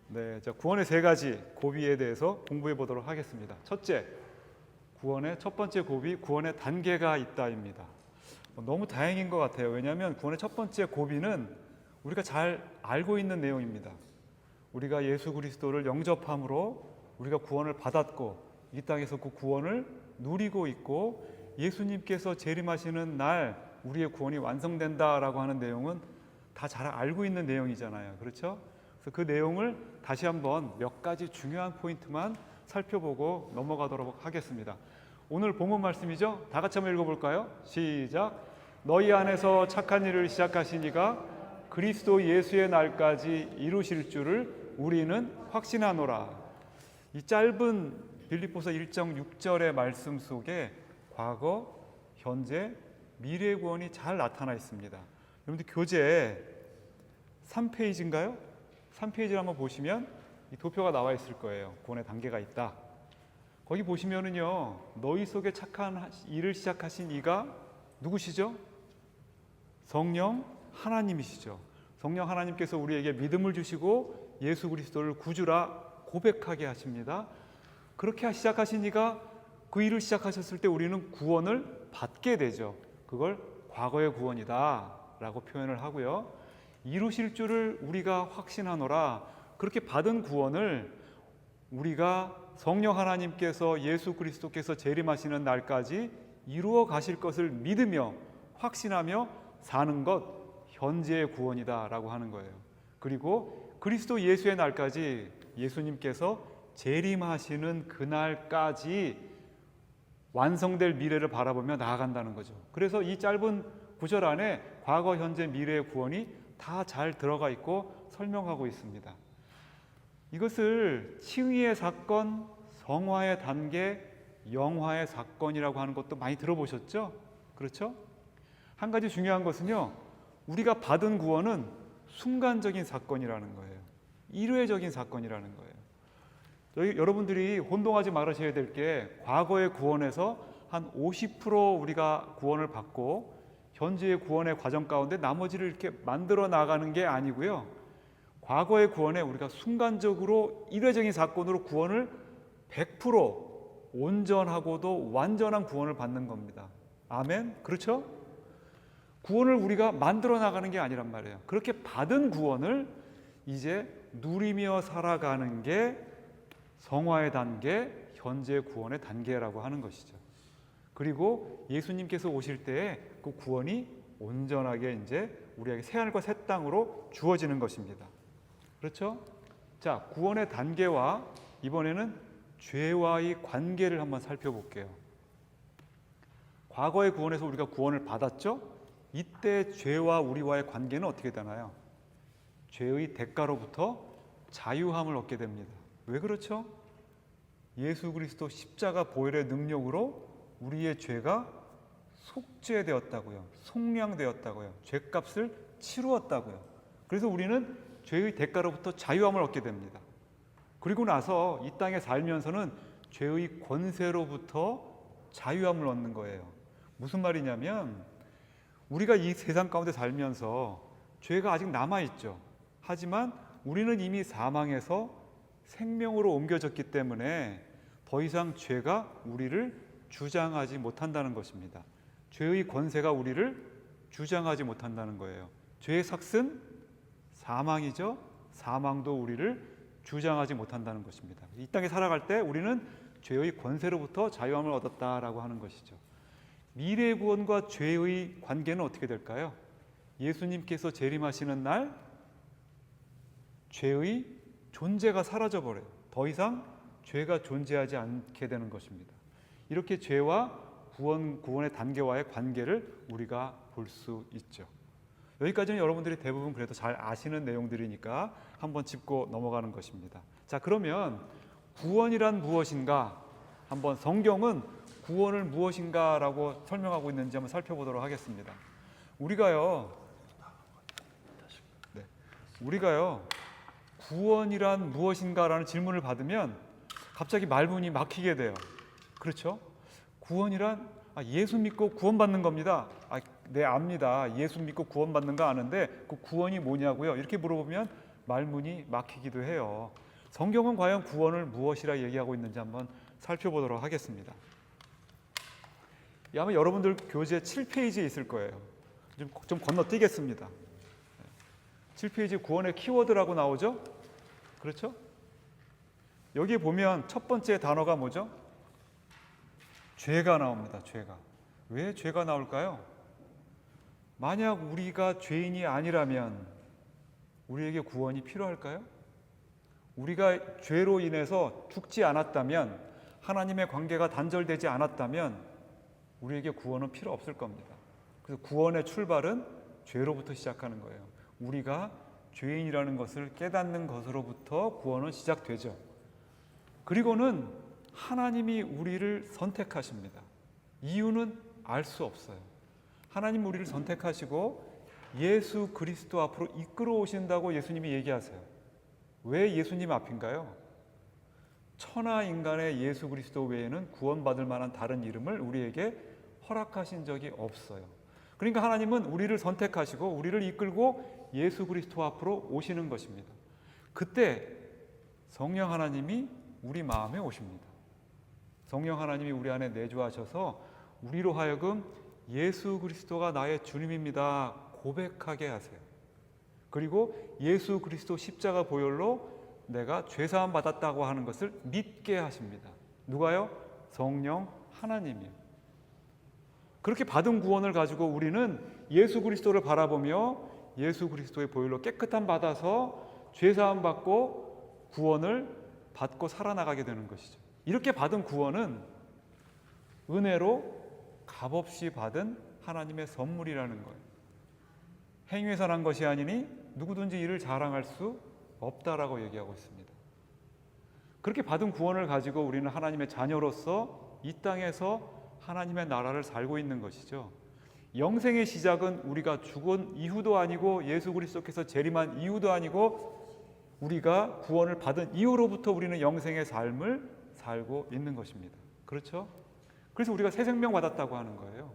네, 자, 구원의 세 가지 고비에 대해서 공부해 보도록 하겠습니다. 첫째, 구원의 첫 번째 고비, 구원의 단계가 있다입니다. 너무 다행인 것 같아요. 왜냐하면 구원의 첫 번째 고비는 우리가 잘 알고 있는 내용입니다. 우리가 예수 그리스도를 영접함으로 우리가 구원을 받았고 이 땅에서 그 구원을 누리고 있고 예수님께서 재림하시는 날 우리의 구원이 완성된다라고 하는 내용은 다 잘 알고 있는 내용이잖아요. 그렇죠? 그래서 그 내용을 다시 한번 몇 가지 중요한 포인트만 살펴보고 넘어가도록 하겠습니다. 오늘 본문 말씀이죠. 다 같이 한번 읽어볼까요? 시작. 너희 안에서 착한 일을 시작하신 이가 그리스도 예수의 날까지 이루실 줄을 우리는 확신하노라. 이 짧은 빌립보서 1장 6절의 말씀 속에 과거, 현재, 미래 구원이 잘 나타나 있습니다. 여러분들 교재 3페이지인가요? 3페이지를 한번 보시면 이 도표가 나와 있을 거예요. 구원의 단계가 있다. 거기 보시면은요, 너희 속에 착한 일을 시작하신 이가 누구시죠? 성령 하나님이시죠. 성령 하나님께서 우리에게 믿음을 주시고 예수 그리스도를 구주라 고백하게 하십니다. 그렇게 시작하신 이가 그 일을 시작하셨을 때 우리는 구원을 받게 되죠. 그걸 과거의 구원이다 라고 표현을 하고요. 이루실 줄을 우리가 확신하노라. 그렇게 받은 구원을 우리가 성령 하나님께서 예수 그리스도께서 재림하시는 날까지 이루어 가실 것을 믿으며 확신하며 사는 것, 현재의 구원이다 라고 하는 거예요. 그리고 그리스도 예수의 날까지 예수님께서 재림하시는 그날까지 완성될 미래를 바라보며 나아간다는 거죠. 그래서 이 짧은 구절 안에 과거, 현재, 미래의 구원이 다 잘 들어가 있고 설명하고 있습니다. 이것을 칭의의 사건, 성화의 단계, 영화의 사건이라고 하는 것도 많이 들어보셨죠? 그렇죠? 한 가지 중요한 것은요, 우리가 받은 구원은 순간적인 사건이라는 거예요. 일회적인 사건이라는 거예요. 여러분들이 혼동하지 말으셔야 될 게 과거의 구원에서 한 50% 우리가 구원을 받고 현재의 구원의 과정 가운데 나머지를 이렇게 만들어 나가는 게 아니고요. 과거의 구원에 우리가 순간적으로 일회적인 사건으로 구원을 100% 온전하고도 완전한 구원을 받는 겁니다. 아멘? 그렇죠? 구원을 우리가 만들어 나가는 게 아니란 말이에요. 그렇게 받은 구원을 이제 누리며 살아가는 게 성화의 단계, 현재 구원의 단계라고 하는 것이죠. 그리고 예수님께서 오실 때에 그 구원이 온전하게 이제 우리에게 새하늘과 새 땅으로 주어지는 것입니다. 그렇죠? 자, 구원의 단계와 이번에는 죄와의 관계를 한번 살펴볼게요. 과거의 구원에서 우리가 구원을 받았죠? 이때 죄와 우리와의 관계는 어떻게 되나요? 죄의 대가로부터 자유함을 얻게 됩니다. 왜 그렇죠? 예수 그리스도 십자가 보혈의 능력으로 우리의 죄가 속죄되었다고요. 속량되었다고요. 죄값을 치루었다고요. 그래서 우리는 죄의 대가로부터 자유함을 얻게 됩니다. 그리고 나서 이 땅에 살면서는 죄의 권세로부터 자유함을 얻는 거예요. 무슨 말이냐면 우리가 이 세상 가운데 살면서 죄가 아직 남아있죠. 하지만 우리는 이미 사망에서 생명으로 옮겨졌기 때문에 더 이상 죄가 우리를 주장하지 못한다는 것입니다. 죄의 권세가 우리를 주장하지 못한다는 거예요. 죄의 삭은 사망이죠. 사망도 우리를 주장하지 못한다는 것입니다. 이 땅에 살아갈 때 우리는 죄의 권세로부터 자유함을 얻었다라고 하는 것이죠. 미래의 구원과 죄의 관계는 어떻게 될까요? 예수님께서 재림하시는 날 죄의 존재가 사라져버려요. 더 이상 죄가 존재하지 않게 되는 것입니다. 이렇게 죄와 구원의 단계와의 관계를 우리가 볼 수 있죠. 여기까지는 여러분들이 대부분 그래도 잘 아시는 내용들이니까 한번 짚고 넘어가는 것입니다. 자, 그러면 구원이란 무엇인가? 한번 성경은 구원을 무엇인가라고 설명하고 있는지 한번 살펴보도록 하겠습니다. 우리가요 구원이란 무엇인가라는 질문을 받으면 갑자기 말문이 막히게 돼요. 그렇죠? 구원이란 예수 믿고 구원받는 겁니다. 네, 압니다. 예수 믿고 구원받는 거 아는데 그 구원이 뭐냐고요? 이렇게 물어보면 말문이 막히기도 해요. 성경은 과연 구원을 무엇이라 얘기하고 있는지 한번 살펴보도록 하겠습니다. 아마 여러분들 교재 7페이지에 있을 거예요. 좀 건너뛰겠습니다. 7페이지 구원의 키워드라고 나오죠? 그렇죠? 여기 보면 첫 번째 단어가 뭐죠? 죄가 나옵니다. 죄가. 왜 죄가 나올까요? 만약 우리가 죄인이 아니라면 우리에게 구원이 필요할까요? 우리가 죄로 인해서 죽지 않았다면, 하나님의 관계가 단절되지 않았다면 우리에게 구원은 필요 없을 겁니다. 그래서 구원의 출발은 죄로부터 시작하는 거예요. 우리가 죄인이라는 것을 깨닫는 것으로부터 구원은 시작되죠. 그리고는 하나님이 우리를 선택하십니다. 이유는 알 수 없어요. 하나님 우리를 선택하시고 예수 그리스도 앞으로 이끌어 오신다고 예수님이 얘기하세요. 왜 예수님 앞인가요? 천하 인간의 예수 그리스도 외에는 구원받을 만한 다른 이름을 우리에게 허락하신 적이 없어요. 그러니까 하나님은 우리를 선택하시고 우리를 이끌고 예수 그리스도 앞으로 오시는 것입니다. 그때 성령 하나님이 우리 마음에 오십니다. 성령 하나님이 우리 안에 내주하셔서 우리로 하여금 예수 그리스도가 나의 주님입니다 고백하게 하세요. 그리고 예수 그리스도 십자가 보혈로 내가 죄사함 받았다고 하는 것을 믿게 하십니다. 누가요? 성령 하나님이요. 그렇게 받은 구원을 가지고 우리는 예수 그리스도를 바라보며 예수 그리스도의 보혈로 깨끗함 받아서 죄사함 받고 구원을 받고 살아나가게 되는 것이죠. 이렇게 받은 구원은 은혜로 값없이 받은 하나님의 선물이라는 거예요. 행위에서 난 것이 아니니 누구든지 이를 자랑할 수 없다라고 얘기하고 있습니다. 그렇게 받은 구원을 가지고 우리는 하나님의 자녀로서 이 땅에서 하나님의 나라를 살고 있는 것이죠. 영생의 시작은 우리가 죽은 이후도 아니고 예수 그리스도께서 재림한 이후도 아니고 우리가 구원을 받은 이후로부터 우리는 영생의 삶을 살고 있는 것입니다. 그렇죠? 그래서 우리가 새 생명 받았다고 하는 거예요.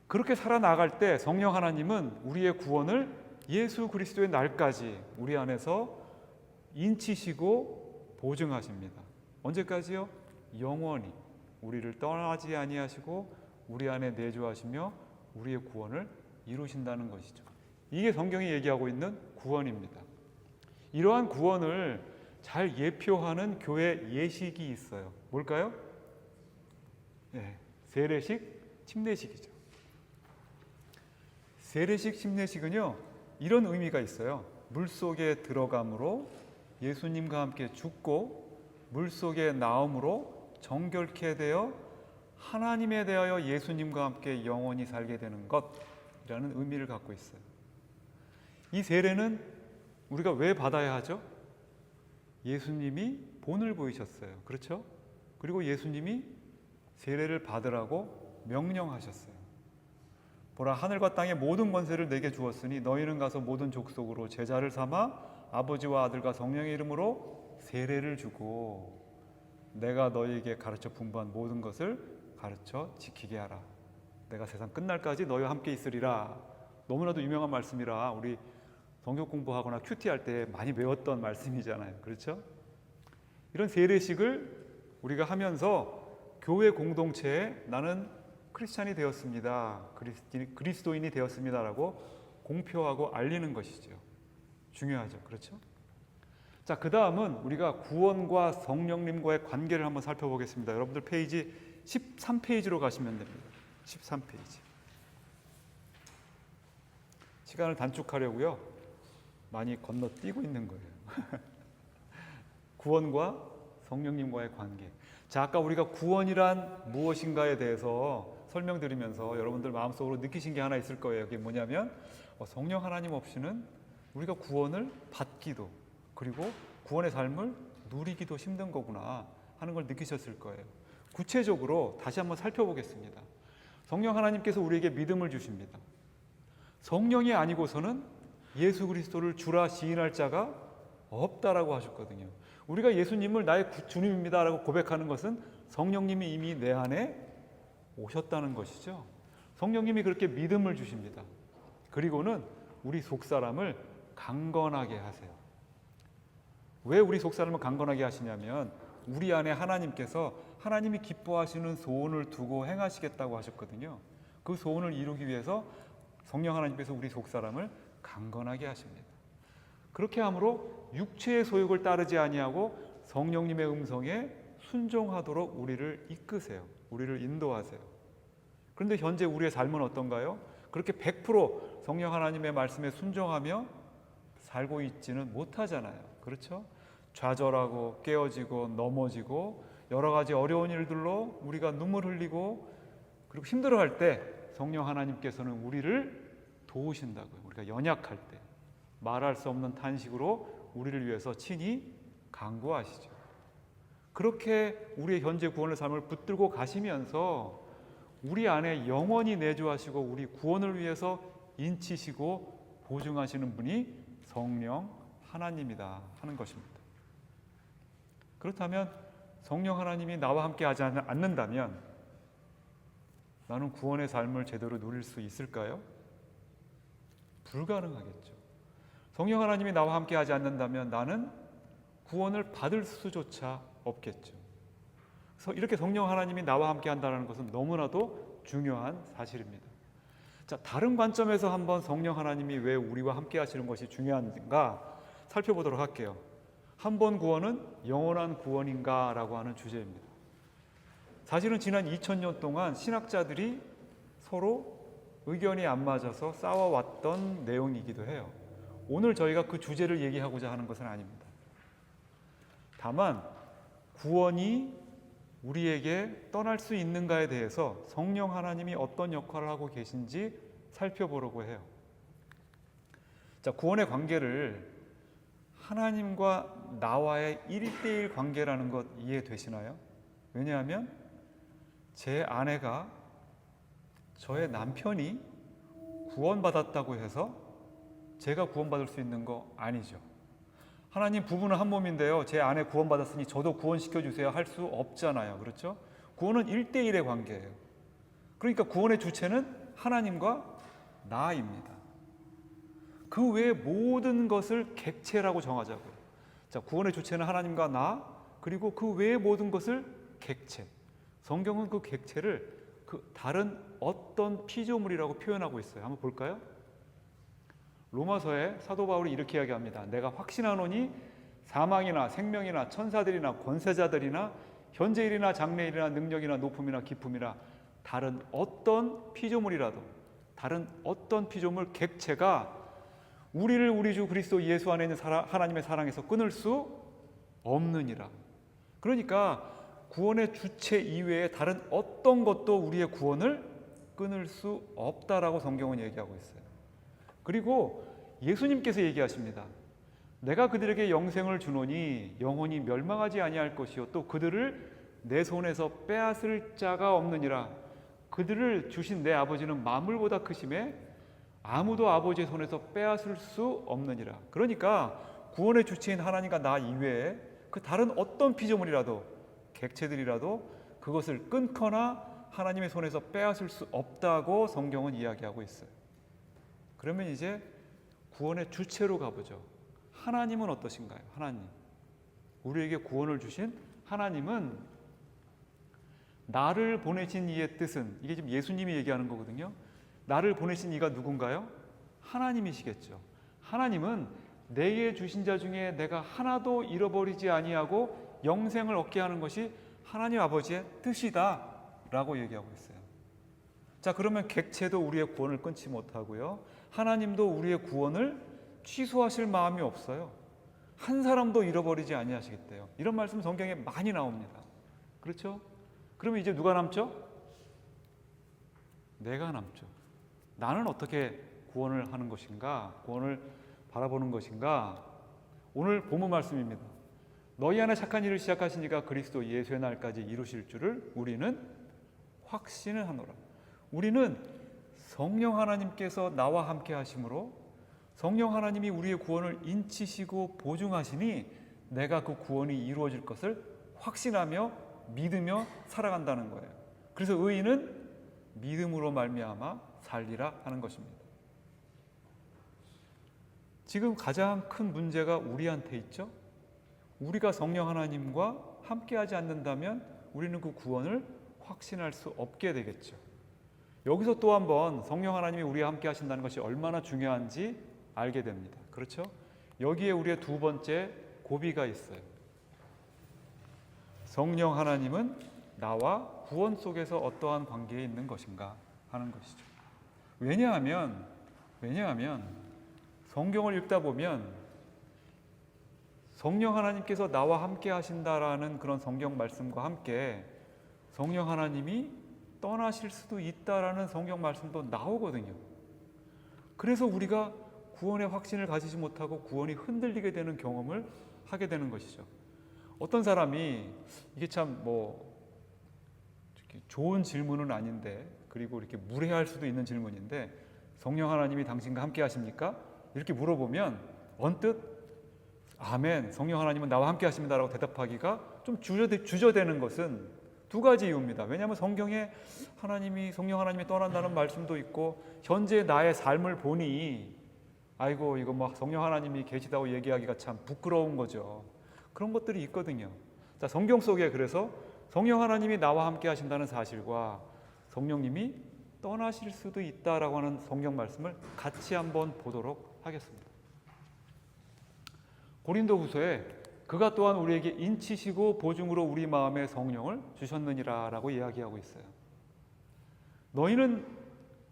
그렇게 살아나갈 때 성령 하나님은 우리의 구원을 예수 그리스도의 날까지 우리 안에서 인치시고 보증하십니다. 언제까지요? 영원히 우리를 떠나지 아니하시고 우리 안에 내주하시며 우리의 구원을 이루신다는 것이죠. 이게 성경이 얘기하고 있는 구원입니다. 이러한 구원을 잘 예표하는 교회 예식이 있어요. 뭘까요? 네, 세례식, 침례식이죠. 세례식, 침례식은요 이런 의미가 있어요. 물속에 들어감으로 예수님과 함께 죽고 물속에 나옴으로 정결케 되어 하나님에 대하여 예수님과 함께 영원히 살게 되는 것이라는 의미를 갖고 있어요. 이 세례는 우리가 왜 받아야 하죠? 예수님이 본을 보이셨어요. 그렇죠? 그리고 예수님이 세례를 받으라고 명령하셨어요. 보라, 하늘과 땅의 모든 권세를 내게 주었으니 너희는 가서 모든 족속으로 제자를 삼아 아버지와 아들과 성령의 이름으로 세례를 주고 내가 너희에게 가르쳐 분부한 모든 것을 가르쳐 지키게 하라. 내가 세상 끝날까지 너희와 함께 있으리라. 너무나도 유명한 말씀이라 우리 성경 공부하거나 큐티 할 때 많이 외웠던 말씀이잖아요. 그렇죠? 이런 세례식을 우리가 하면서 교회 공동체에 나는 크리스찬이 되었습니다. 그리스도인이 되었습니다라고 공표하고 알리는 것이죠. 중요하죠. 그렇죠? 자, 그 다음은 우리가 구원과 성령님과의 관계를 한번 살펴보겠습니다. 여러분들 페이지 13페이지로 가시면 됩니다. 13페이지. 시간을 단축하려고요. 많이 건너뛰고 있는 거예요. 구원과 성령님과의 관계. 자, 아까 우리가 구원이란 무엇인가에 대해서 설명드리면서 여러분들 마음속으로 느끼신 게 하나 있을 거예요. 그게 뭐냐면 성령 하나님 없이는 우리가 구원을 받기도 그리고 구원의 삶을 누리기도 힘든 거구나 하는 걸 느끼셨을 거예요. 구체적으로 다시 한번 살펴보겠습니다. 성령 하나님께서 우리에게 믿음을 주십니다. 성령이 아니고서는 예수 그리스도를 주라 시인할 자가 없다라고 하셨거든요. 우리가 예수님을 나의 주님입니다라고 고백하는 것은 성령님이 이미 내 안에 오셨다는 것이죠. 성령님이 그렇게 믿음을 주십니다. 그리고는 우리 속사람을 강건하게 하세요. 왜 우리 속사람을 강건하게 하시냐면 우리 안에 하나님께서 하나님이 기뻐하시는 소원을 두고 행하시겠다고 하셨거든요. 그 소원을 이루기 위해서 성령 하나님께서 우리 속사람을 강건하게 하십니다. 그렇게 함으로 육체의 소욕을 따르지 아니하고 성령님의 음성에 순종하도록 우리를 이끄세요. 우리를 인도하세요. 그런데 현재 우리의 삶은 어떤가요? 그렇게 100% 성령 하나님의 말씀에 순종하며 살고 있지는 못하잖아요. 그렇죠? 좌절하고 깨어지고 넘어지고 여러 가지 어려운 일들로 우리가 눈물 흘리고 그리고 힘들어할 때 성령 하나님께서는 우리를 도우신다고요. 우리가 연약할 때 말할 수 없는 탄식으로 우리를 위해서 친히 간구하시죠. 그렇게 우리의 현재 구원의 삶을 붙들고 가시면서 우리 안에 영원히 내주하시고 우리 구원을 위해서 인치시고 보증하시는 분이 성령 하나님이다 하는 것입니다. 그렇다면 성령 하나님이 나와 함께 하지 않는다면 나는 구원의 삶을 제대로 누릴 수 있을까요? 불가능하겠죠. 성령 하나님이 나와 함께 하지 않는다면 나는 구원을 받을 수조차 없겠죠. 그래서 이렇게 성령 하나님이 나와 함께 한다는 것은 너무나도 중요한 사실입니다. 자, 다른 관점에서 한번 성령 하나님이 왜 우리와 함께 하시는 것이 중요한가 살펴보도록 할게요. 한 번 구원은 영원한 구원인가 라고 하는 주제입니다. 사실은 지난 2000년 동안 신학자들이 서로 의견이 안 맞아서 싸워왔던 내용이기도 해요. 오늘 저희가 그 주제를 얘기하고자 하는 것은 아닙니다. 다만 구원이 우리에게 떠날 수 있는가에 대해서 성령 하나님이 어떤 역할을 하고 계신지 살펴보려고 해요. 자, 구원의 관계를 하나님과 나와의 1:1 관계라는 것 이해되시나요? 왜냐하면 제 아내가 저의 남편이 구원받았다고 해서 제가 구원받을 수 있는 거 아니죠. 하나님 부부는 한 몸인데요. 제 아내 구원받았으니 저도 구원시켜주세요 할 수 없잖아요. 그렇죠? 구원은 1:1의 관계예요. 그러니까 구원의 주체는 하나님과 나입니다. 그 외의 모든 것을 객체라고 정하자고요. 자, 구원의 주체는 하나님과 나, 그리고 그 외의 모든 것을 객체. 성경은 그 객체를 그 다른 어떤 피조물이라고 표현하고 있어요. 한번 볼까요? 로마서에 사도 바울이 이렇게 이야기합니다. 내가 확신하노니 사망이나 생명이나 천사들이나 권세자들이나 현재일이나 장래일이나 능력이나 높음이나 깊음이나 다른 어떤 피조물이라도 다른 어떤 피조물 객체가 우리를 우리 주 그리스도 예수 안에 있는 하나님의 사랑에서 끊을 수 없느니라. 그러니까 구원의 주체 이외에 다른 어떤 것도 우리의 구원을 끊을 수 없다라고 성경은 얘기하고 있어요. 그리고 예수님께서 얘기하십니다. 내가 그들에게 영생을 주노니 영원히 멸망하지 아니할 것이요 또 그들을 내 손에서 빼앗을 자가 없느니라. 그들을 주신 내 아버지는 만물보다 크심에 아무도 아버지의 손에서 빼앗을 수 없느니라. 그러니까 구원의 주체인 하나님과 나 이외에 그 다른 어떤 피조물이라도 객체들이라도 그것을 끊거나 하나님의 손에서 빼앗을 수 없다고 성경은 이야기하고 있어요. 그러면 이제 구원의 주체로 가보죠. 하나님은 어떠신가요? 하나님. 우리에게 구원을 주신 하나님은 나를 보내신 이의 뜻은, 이게 지금 예수님이 얘기하는 거거든요. 나를 보내신 이가 누군가요? 하나님이시겠죠. 하나님은 내게 주신 자 중에 내가 하나도 잃어버리지 아니하고 영생을 얻게 하는 것이 하나님 아버지의 뜻이다 라고 얘기하고 있어요. 자, 그러면 객체도 우리의 구원을 끊지 못하고요, 하나님도 우리의 구원을 취소하실 마음이 없어요. 한 사람도 잃어버리지 아니하시겠대요. 이런 말씀 성경에 많이 나옵니다. 그렇죠? 그러면 이제 누가 남죠? 내가 남죠. 나는 어떻게 구원을 하는 것인가? 구원을 바라보는 것인가? 오늘 본문 말씀입니다. 너희 안에 착한 일을 시작하신 이가 그리스도 예수의 날까지 이루실 줄을 우리는 확신을 하노라. 우리는 성령 하나님께서 나와 함께 하심으로 성령 하나님이 우리의 구원을 인치시고 보증하시니 내가 그 구원이 이루어질 것을 확신하며 믿으며 살아간다는 거예요. 그래서 의인은 믿음으로 말미암아 살리라 하는 것입니다. 지금 가장 큰 문제가 우리한테 있죠. 우리가 성령 하나님과 함께하지 않는다면 우리는 그 구원을 확신할 수 없게 되겠죠. 여기서 또 한번 성령 하나님이 우리와 함께 하신다는 것이 얼마나 중요한지 알게 됩니다. 그렇죠? 여기에 우리의 두 번째 고비가 있어요. 성령 하나님은 나와 구원 속에서 어떠한 관계에 있는 것인가 하는 것이죠. 왜냐하면 성경을 읽다 보면 성령 하나님께서 나와 함께 하신다라는 그런 성경 말씀과 함께 성령 하나님이 떠나실 수도 있다라는 성경 말씀도 나오거든요. 그래서 우리가 구원의 확신을 가지지 못하고 구원이 흔들리게 되는 경험을 하게 되는 것이죠. 어떤 사람이 이게 참 좋은 질문은 아닌데, 그리고 이렇게 무례할 수도 있는 질문인데, 성령 하나님이 당신과 함께 하십니까? 이렇게 물어보면 언뜻 아멘, 성령 하나님은 나와 함께 하십니다라고 대답하기가 좀 주저되는 것은 두 가지 이유입니다. 왜냐하면 성경에 성령 하나님이 떠난다는 말씀도 있고, 현재 나의 삶을 보니 아이고 이거 막 성령 하나님이 계시다고 얘기하기가 참 부끄러운 거죠. 그런 것들이 있거든요. 자, 성경 속에 그래서 성령 하나님이 나와 함께 하신다는 사실과 성령님이 떠나실 수도 있다라고 하는 성경 말씀을 같이 한번 보도록 하겠습니다. 고린도후서에 그가 또한 우리에게 인치시고 보증으로 우리 마음에 성령을 주셨느니라라고 이야기하고 있어요.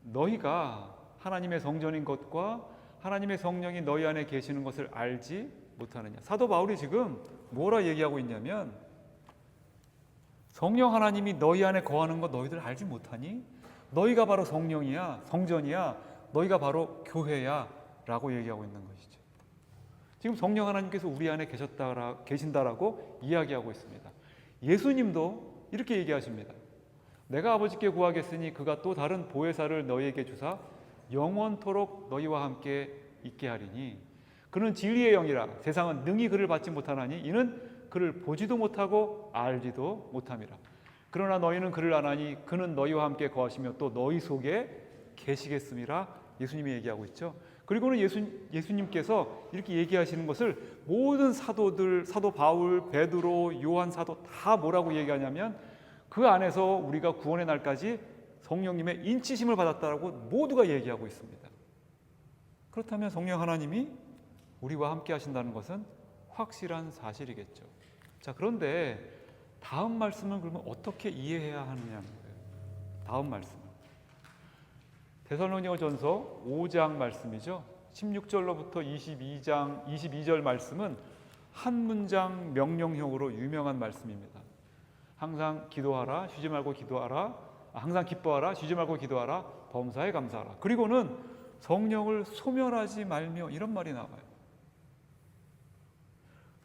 너희가 하나님의 성전인 것과 하나님의 성령이 너희 안에 계시는 것을 알지 못하느냐. 사도 바울이 지금 뭐라 얘기하고 있냐면, 성령 하나님이 너희 안에 거하는 것 너희들 알지 못하니? 너희가 바로 성령이야, 성전이야, 너희가 바로 교회야 라고 얘기하고 있는 것이죠. 지금 성령 하나님께서 우리 안에 계신다라고 이야기하고 있습니다. 예수님도 이렇게 얘기하십니다. 내가 아버지께 구하겠으니 그가 또 다른 보혜사를 너희에게 주사 영원토록 너희와 함께 있게 하리니 그는 진리의 영이라 세상은 능히 그를 받지 못하나니 이는 그를 보지도 못하고 알지도 못함이라. 그러나 너희는 그를 아나니 그는 너희와 함께 거하시며 또 너희 속에 계시겠음이라. 예수님이 얘기하고 있죠. 그리고는 예수님께서 이렇게 얘기하시는 것을 모든 사도들, 사도 바울, 베드로, 요한 사도 다 뭐라고 얘기하냐면, 그 안에서 우리가 구원의 날까지 성령님의 인치심을 받았다라고 모두가 얘기하고 있습니다. 그렇다면 성령 하나님이 우리와 함께 하신다는 것은 확실한 사실이겠죠. 자, 그런데 다음 말씀은 그러면 어떻게 이해해야 하느냐는 거예요. 다음 말씀은 데살로니가전서 5장 말씀이죠. 16절로부터 22절 말씀은 한 문장 명령형으로 유명한 말씀입니다. 항상 기도하라, 쉬지 말고 기도하라. 항상 기뻐하라, 쉬지 말고 기도하라. 범사에 감사하라. 그리고는 성령을 소멸하지 말며, 이런 말이 나와요.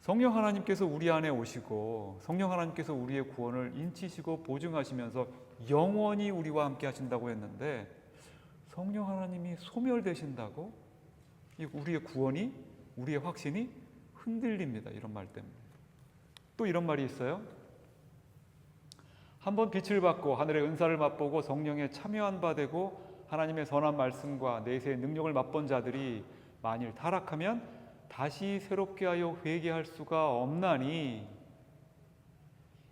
성령 하나님께서 우리 안에 오시고 성령 하나님께서 우리의 구원을 인치시고 보증하시면서 영원히 우리와 함께 하신다고 했는데, 성령 하나님이 소멸되신다고 우리의 구원이, 우리의 확신이 흔들립니다. 이런 말 때문에. 또 이런 말이 있어요. 한번 빛을 받고 하늘의 은사를 맛보고 성령에 참여한 바 되고 하나님의 선한 말씀과 내세의 능력을 맛본 자들이 만일 타락하면 다시 새롭게 하여 회개할 수가 없나니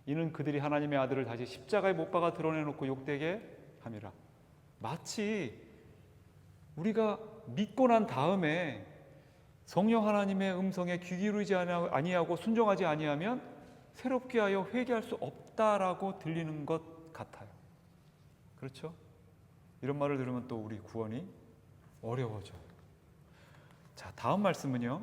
이는 그들이 하나님의 아들을 다시 십자가에 못 박아 드러내놓고 욕되게 함이라. 마치 우리가 믿고 난 다음에 성령 하나님의 음성에 귀 기울이지 아니하고 순종하지 아니하면 새롭게 하여 회개할 수 없다라고 들리는 것 같아요. 그렇죠? 이런 말을 들으면 또 우리 구원이 어려워져요. 자, 다음 말씀은요.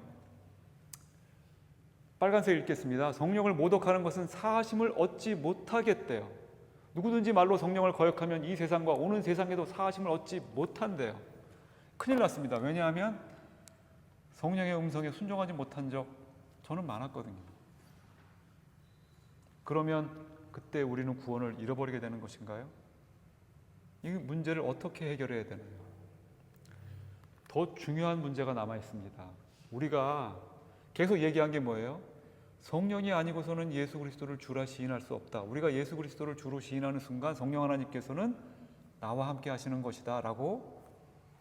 빨간색 읽겠습니다. 성령을 모독하는 것은 사하심을 얻지 못하겠대요. 누구든지 말로 성령을 거역하면 이 세상과 오는 세상에도 사하심을 얻지 못한대요. 큰일 났습니다. 왜냐하면 성령의 음성에 순종하지 못한 적 저는 많았거든요. 그러면 그때 우리는 구원을 잃어버리게 되는 것인가요? 이 문제를 어떻게 해결해야 되나요? 더 중요한 문제가 남아 있습니다. 우리가 계속 얘기한 게 뭐예요? 성령이 아니고서는 예수 그리스도를 주라 시인할 수 없다. 우리가 예수 그리스도를 주로 시인하는 순간 성령 하나님께서는 나와 함께 하시는 것이다 라고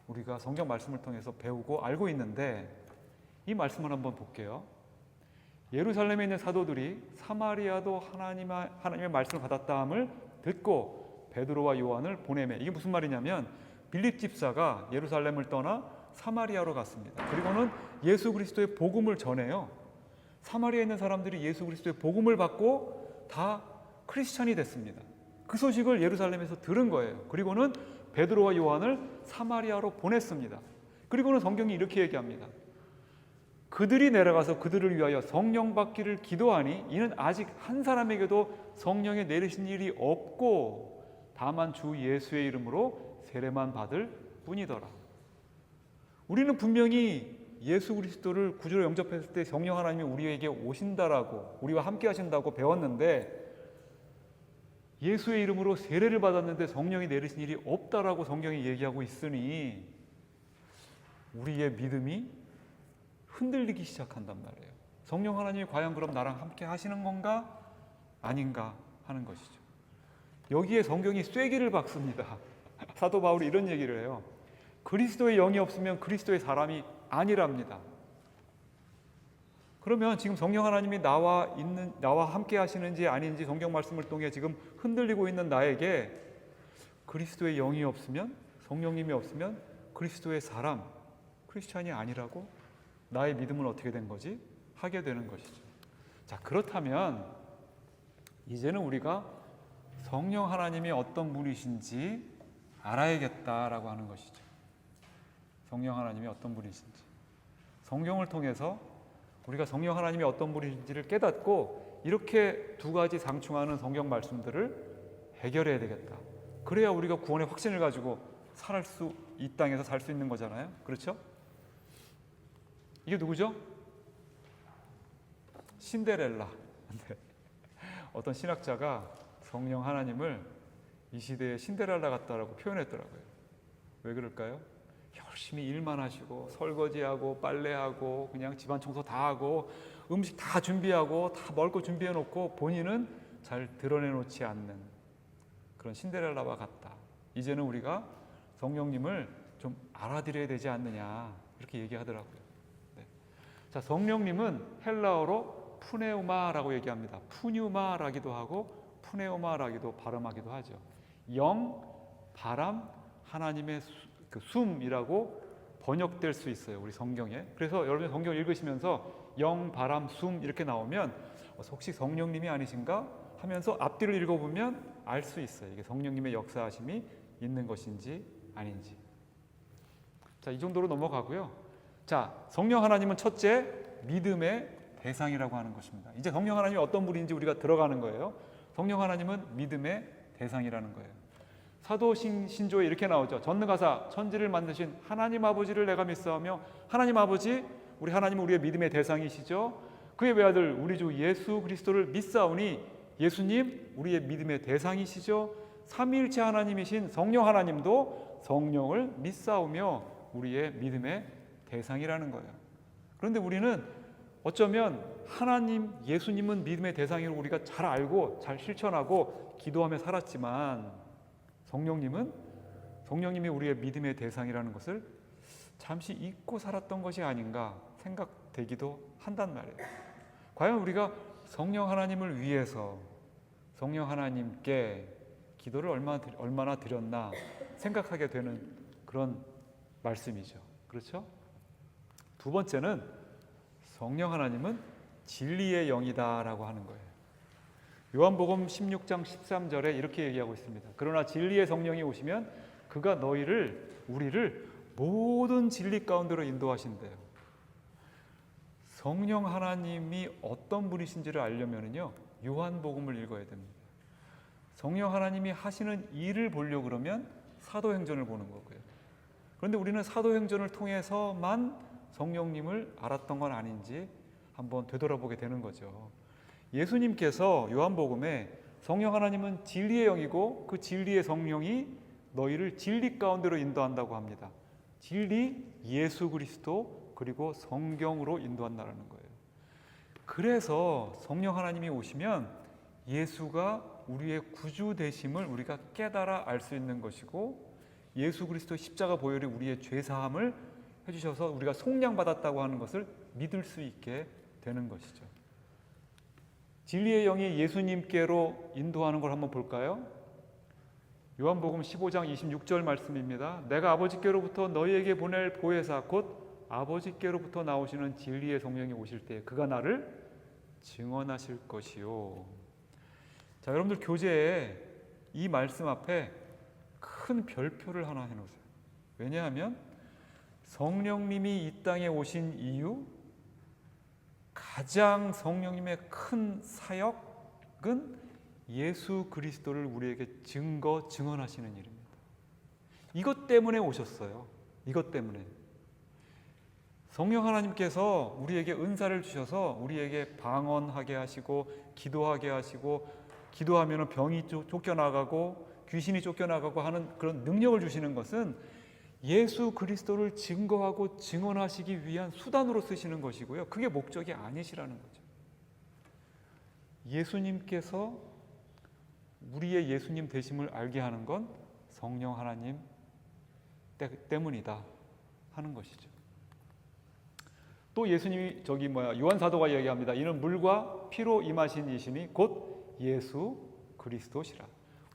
우리가 성경 말씀을 통해서 배우고 알고 있는데, 이 말씀을 한번 볼게요. 예루살렘에 있는 사도들이 사마리아도 하나님의 말씀을 받았다함을 듣고 베드로와 요한을 보내매, 이게 무슨 말이냐면 빌립 집사가 예루살렘을 떠나 사마리아로 갔습니다. 그리고는 예수 그리스도의 복음을 전해요. 사마리아에 있는 사람들이 예수 그리스도의 복음을 받고 다 크리스찬이 됐습니다. 그 소식을 예루살렘에서 들은 거예요. 그리고는 베드로와 요한을 사마리아로 보냈습니다. 그리고는 성경이 이렇게 얘기합니다. 그들이 내려가서 그들을 위하여 성령 받기를 기도하니 이는 아직 한 사람에게도 성령이 내리신 일이 없고 다만 주 예수의 이름으로 세례만 받을 뿐이더라. 우리는 분명히 예수 그리스도를 구주로 영접했을 때 성령 하나님이 우리에게 오신다라고, 우리와 함께 하신다고 배웠는데, 예수의 이름으로 세례를 받았는데 성령이 내리신 일이 없다라고 성경이 얘기하고 있으니 우리의 믿음이 흔들리기 시작한단 말이에요. 성령 하나님이 과연 그럼 나랑 함께 하시는 건가 아닌가 하는 것이죠. 여기에 성경이 쐐기를 박습니다. 사도 바울이 이런 얘기를 해요. 그리스도의 영이 없으면 그리스도의 사람이 아니랍니다. 그러면 지금 성령 하나님이 나와 함께 하시는지 아닌지 성경 말씀을 통해 지금 흔들리고 있는 나에게 그리스도의 영이 없으면, 성령님이 없으면 그리스도의 사람, 크리스찬이 아니라고 나의 믿음은 어떻게 된 거지? 하게 되는 것이죠. 자, 그렇다면 이제는 우리가 성령 하나님이 어떤 분이신지 알아야겠다라고 하는 것이죠. 성령 하나님이 어떤 분이신지. 성경을 통해서 우리가 성령 하나님이 어떤 분이신지를 깨닫고 이렇게 두 가지 상충하는 성경 말씀들을 해결해야 되겠다. 그래야 우리가 구원의 확신을 가지고 이 땅에서 살 수 있는 거잖아요. 그렇죠? 이게 누구죠? 신데렐라. 어떤 신학자가 성령 하나님을 이 시대의 신데렐라 같다라고 표현했더라고요. 왜 그럴까요? 열심히 일만 하시고 설거지하고 빨래하고 그냥 집안 청소 다 하고 음식 다 준비하고 다 먹을 거 준비해 놓고 본인은 잘 드러내놓지 않는 그런 신데렐라와 같다. 이제는 우리가 성령님을 좀 알아들여야 되지 않느냐 이렇게 얘기하더라고요. 네. 자, 성령님은 헬라어로 푸네우마라고 얘기합니다. 푸뉴마라기도 하고 푸네우마라기도 발음하기도 하죠. 영, 바람, 하나님의 숨이라고 번역될 수 있어요. 우리 성경에. 그래서 여러분 성경을 읽으시면서 영, 바람, 숨 이렇게 나오면 혹시 성령님이 아니신가 하면서 앞뒤를 읽어보면 알 수 있어요. 이게 성령님의 역사하심이 있는 것인지 아닌지. 자, 이 정도로 넘어가고요. 자, 성령 하나님은 첫째 믿음의 대상이라고 하는 것입니다. 이제 성령 하나님이 어떤 분인지 우리가 들어가는 거예요. 성령 하나님은 믿음의 대상이라는 거예요. 사도신조에 이렇게 나오죠. 전능하사 천지를 만드신 하나님 아버지를 내가 믿사오며, 하나님 아버지, 우리 하나님은 우리의 믿음의 대상이시죠. 그의 외아들 우리 주 예수 그리스도를 믿사오니 예수님 우리의 믿음의 대상이시죠. 삼위일체 하나님이신 성령 하나님도 성령을 믿사오며 우리의 믿음의 대상이라는 거예요. 그런데 우리는 어쩌면 하나님, 예수님은 믿음의 대상이라고 우리가 잘 알고 잘 실천하고 기도하며 살았지만 성령님이 우리의 믿음의 대상이라는 것을 잠시 잊고 살았던 것이 아닌가 생각되기도 한단 말이에요. 과연 우리가 성령 하나님을 위해서 성령 하나님께 기도를 얼마나 드렸나 생각하게 되는 그런 말씀이죠. 그렇죠? 두 번째는 성령 하나님은 진리의 영이다라고 하는 거예요. 요한복음 16장 13절에 이렇게 얘기하고 있습니다. 그러나 진리의 성령이 오시면 그가 우리를 모든 진리 가운데로 인도하신대요. 성령 하나님이 어떤 분이신지를 알려면요, 요한복음을 읽어야 됩니다. 성령 하나님이 하시는 일을 보려고 그러면 사도행전을 보는 거고요. 그런데 우리는 사도행전을 통해서만 성령님을 알았던 건 아닌지 한번 되돌아보게 되는 거죠. 예수님께서 요한복음에 성령 하나님은 진리의 영이고 그 진리의 성령이 너희를 진리 가운데로 인도한다고 합니다. 진리, 예수 그리스도, 그리고 성경으로 인도한다는 거예요. 그래서 성령 하나님이 오시면 예수가 우리의 구주 되심을 우리가 깨달아 알 수 있는 것이고, 예수 그리스도 십자가 보혈이 우리의 죄 사함을 해주셔서 우리가 속량받았다고 하는 것을 믿을 수 있게 되는 것이죠. 진리의 영이 예수님께로 인도하는 걸 한번 볼까요? 요한복음 15장 26절 말씀입니다. 내가 아버지께로부터 너희에게 보낼 보혜사 곧 아버지께로부터 나오시는 진리의 성령이 오실 때 그가 나를 증언하실 것이요. 자, 여러분들 교재에 이 말씀 앞에 큰 별표를 하나 해놓으세요. 왜냐하면 성령님이 이 땅에 오신 이유, 가장 성령님의 큰 사역은 예수 그리스도를 우리에게 증언하시는 일입니다. 이것 때문에 오셨어요. 이것 때문에. 성령 하나님께서 우리에게 은사를 주셔서 우리에게 방언하게 하시고 기도하게 하시고, 기도하면 병이 쫓겨나가고 귀신이 쫓겨나가고 하는 그런 능력을 주시는 것은 예수 그리스도를 증거하고 증언하시기 위한 수단으로 쓰시는 것이고요. 그게 목적이 아니시라는 거죠. 예수님께서 우리의 예수님 되심을 알게 하는 건 성령 하나님 때문이다 하는 것이죠. 또 예수님이 요한 사도가 이야기합니다. 이는 물과 피로 임하신 이시니 곧 예수 그리스도시라.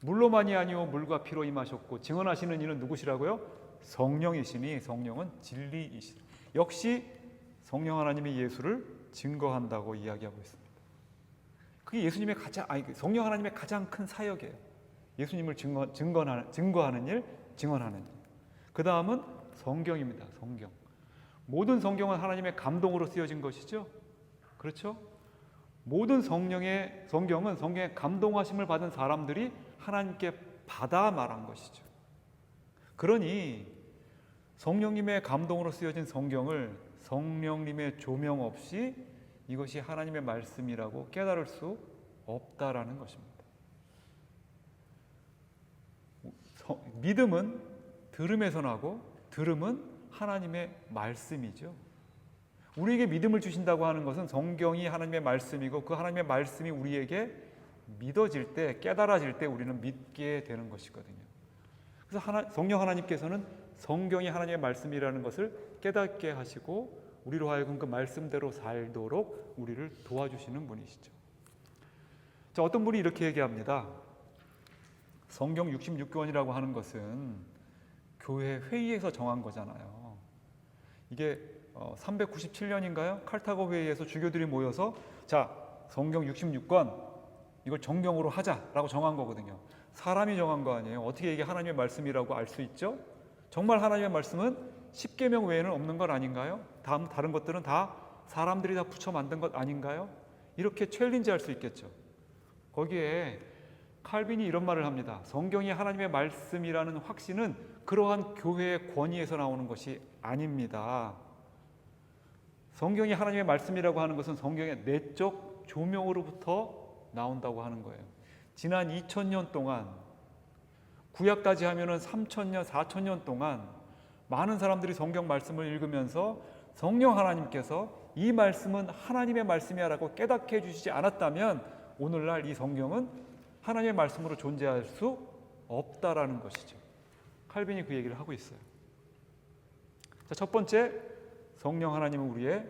물로만이 아니요 물과 피로 임하셨고 증언하시는 이는 누구시라고요? 성령이시니 성령은 진리이시라. 역시 성령 하나님이 예수를 증거한다고 이야기하고 있습니다. 그게 예수님의 성령 하나님의 가장 큰 사역이에요. 예수님을 증거하는 일, 증언하는 일. 그 다음은 성경입니다. 성경. 모든 성경은 하나님의 감동으로 쓰여진 것이죠. 그렇죠? 모든 성경은 성경의 감동하심을 받은 사람들이 하나님께 받아 말한 것이죠. 그러니 성령님의 감동으로 쓰여진 성경을 성령님의 조명 없이 이것이 하나님의 말씀이라고 깨달을 수 없다라는 것입니다. 믿음은 들음에서 나고 들음은 하나님의 말씀이죠. 우리에게 믿음을 주신다고 하는 것은 성경이 하나님의 말씀이고 그 하나님의 말씀이 우리에게 믿어질 때, 깨달아질 때 우리는 믿게 되는 것이거든요. 그래서 성령 하나님께서는 성경이 하나님의 말씀이라는 것을 깨닫게 하시고 우리로 하여금 그 말씀대로 살도록 우리를 도와주시는 분이시죠. 자, 어떤 분이 이렇게 얘기합니다. 성경 66권이라고 하는 것은 교회 회의에서 정한 거잖아요. 이게 397년인가요? 칼타고 회의에서 주교들이 모여서 자, 성경 66권 이걸 정경으로 하자라고 정한 거거든요. 사람이 정한 거 아니에요. 어떻게 이게 하나님의 말씀이라고 알 수 있죠? 정말 하나님의 말씀은 십계명 외에는 없는 것 아닌가요? 다른 것들은 다 사람들이 다 붙여 만든 것 아닌가요? 이렇게 챌린지할 수 있겠죠. 거기에 칼빈이 이런 말을 합니다. 성경이 하나님의 말씀이라는 확신은 그러한 교회의 권위에서 나오는 것이 아닙니다. 성경이 하나님의 말씀이라고 하는 것은 성경의 내적 조명으로부터 나온다고 하는 거예요. 지난 2000년 동안, 구약까지 하면은 3000년, 4000년 동안 많은 사람들이 성경 말씀을 읽으면서 성령 하나님께서 이 말씀은 하나님의 말씀이라고 깨닫게 해주시지 않았다면 오늘날 이 성경은 하나님의 말씀으로 존재할 수 없다라는 것이죠. 칼빈이 그 얘기를 하고 있어요. 자, 첫 번째, 성령 하나님은 우리의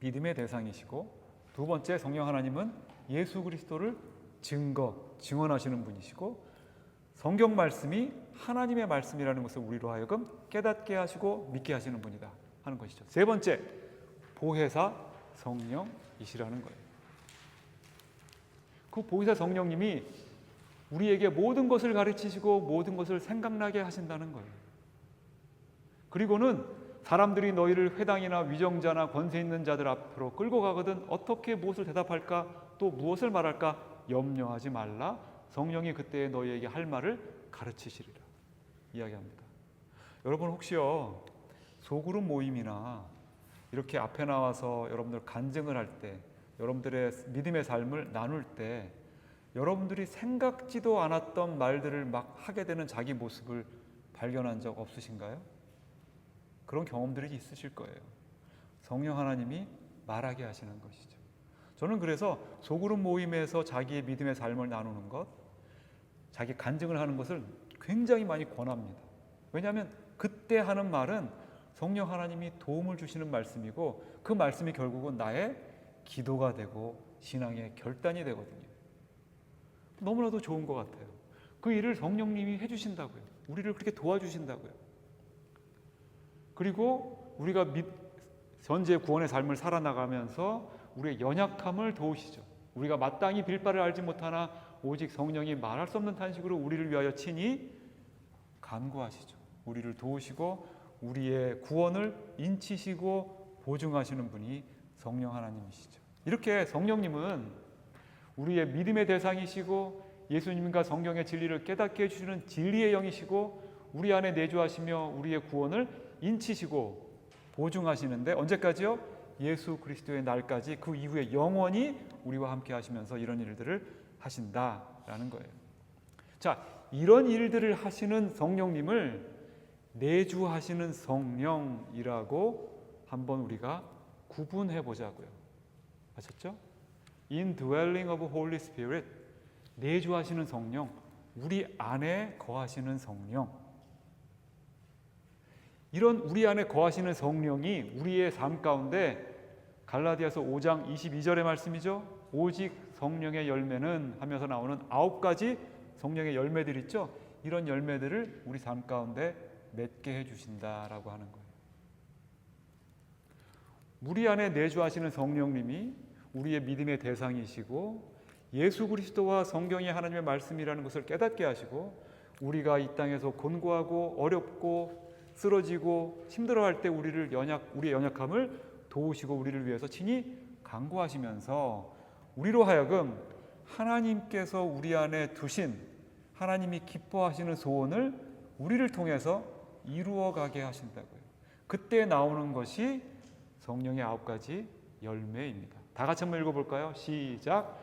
믿음의 대상이시고, 두 번째, 성령 하나님은 예수 그리스도를 증언하시는 분이시고, 성경 말씀이 하나님의 말씀이라는 것을 우리로 하여금 깨닫게 하시고 믿게 하시는 분이다 하는 것이죠. 세 번째, 보혜사 성령이시라는 거예요. 그 보혜사 성령님이 우리에게 모든 것을 가르치시고 모든 것을 생각나게 하신다는 거예요. 그리고는 사람들이 너희를 회당이나 위정자나 권세 있는 자들 앞으로 끌고 가거든 어떻게 무엇을 대답할까 또 무엇을 말할까 염려하지 말라. 성령이 그때 너희에게 할 말을 가르치시리라 이야기합니다. 여러분 혹시요 소그룹 모임이나 이렇게 앞에 나와서 여러분들 간증을 할 때, 여러분들의 믿음의 삶을 나눌 때 여러분들이 생각지도 않았던 말들을 막 하게 되는 자기 모습을 발견한 적 없으신가요? 그런 경험들이 있으실 거예요. 성령 하나님이 말하게 하시는 것이죠. 저는 그래서 소그룹 모임에서 자기의 믿음의 삶을 나누는 것, 자기 간증을 하는 것을 굉장히 많이 권합니다. 왜냐하면 그때 하는 말은 성령 하나님이 도움을 주시는 말씀이고 그 말씀이 결국은 나의 기도가 되고 신앙의 결단이 되거든요. 너무나도 좋은 것 같아요. 그 일을 성령님이 해주신다고요. 우리를 그렇게 도와주신다고요. 그리고 우리가 현재 구원의 삶을 살아나가면서 우리의 연약함을 도우시죠. 우리가 마땅히 빌 바를 알지 못하나 오직 성령이 말할 수 없는 탄식으로 우리를 위하여 친히 간구하시죠. 우리를 도우시고 우리의 구원을 인치시고 보증하시는 분이 성령 하나님이시죠. 이렇게 성령님은 우리의 믿음의 대상이시고 예수님과 성경의 진리를 깨닫게 해주시는 진리의 영이시고 우리 안에 내주하시며 우리의 구원을 인치시고 보증하시는데 언제까지요? 예수 그리스도의 날까지, 그 이후에 영원히 우리와 함께 하시면서 이런 일들을 하신다라는 거예요. 자, 이런 일들을 하시는 성령님을 내주하시는 성령이라고 한번 우리가 구분해 보자고요. 아셨죠? Indwelling of Holy Spirit, 내주하시는 성령, 우리 안에 거하시는 성령. 이런 우리 안에 거하시는 성령이 우리의 삶 가운데 갈라디아서 5장 22절의 말씀이죠. 오직 성령의 열매는 하면서 나오는 9가지 성령의 열매들 있죠. 이런 열매들을 우리 삶 가운데 맺게 해주신다라고 하는 거예요. 우리 안에 내주하시는 성령님이 우리의 믿음의 대상이시고 예수 그리스도와 성경이 하나님의 말씀이라는 것을 깨닫게 하시고 우리가 이 땅에서 곤고하고 어렵고 쓰러지고 힘들어할 때 우리의 연약함을 도우시고 우리를 위해서 친히 간구하시면서 우리로 하여금 하나님께서 우리 안에 두신 하나님이 기뻐하시는 소원을 우리를 통해서 이루어가게 하신다고요. 그때 나오는 것이 성령의 9가지 열매입니다. 다 같이 한번 읽어볼까요? 시작.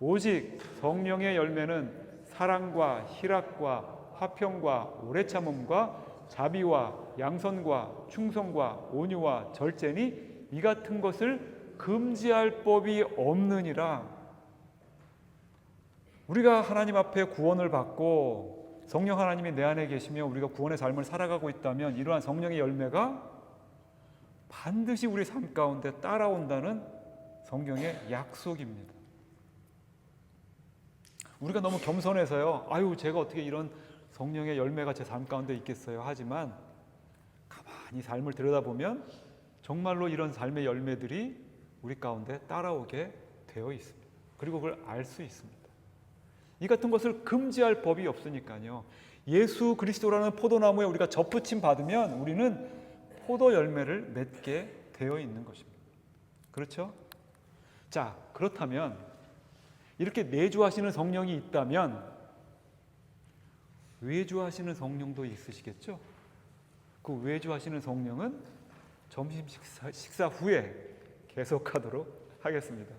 오직 성령의 열매는 사랑과 희락과 화평과 오래 참음과 자비와 양선과 충성과 온유와 절제니 이 같은 것을 금지할 법이 없느니라. 우리가 하나님 앞에 구원을 받고 성령 하나님이 내 안에 계시며 우리가 구원의 삶을 살아가고 있다면 이러한 성령의 열매가 반드시 우리 삶 가운데 따라온다는 성경의 약속입니다. 우리가 너무 겸손해서요, 아유 제가 어떻게 이런 성령의 열매가 제 삶 가운데 있겠어요 하지만 가만히 삶을 들여다보면 정말로 이런 삶의 열매들이 우리 가운데 따라오게 되어 있습니다. 그리고 그걸 알 수 있습니다. 이 같은 것을 금지할 법이 없으니까요. 예수 그리스도라는 포도나무에 우리가 접붙임 받으면 우리는 포도 열매를 맺게 되어 있는 것입니다. 그렇죠? 자, 그렇다면 이렇게 내주하시는 성령이 있다면 외주하시는 성령도 있으시겠죠? 그 외주하시는 성령은 점심 식사 후에 계속하도록 하겠습니다.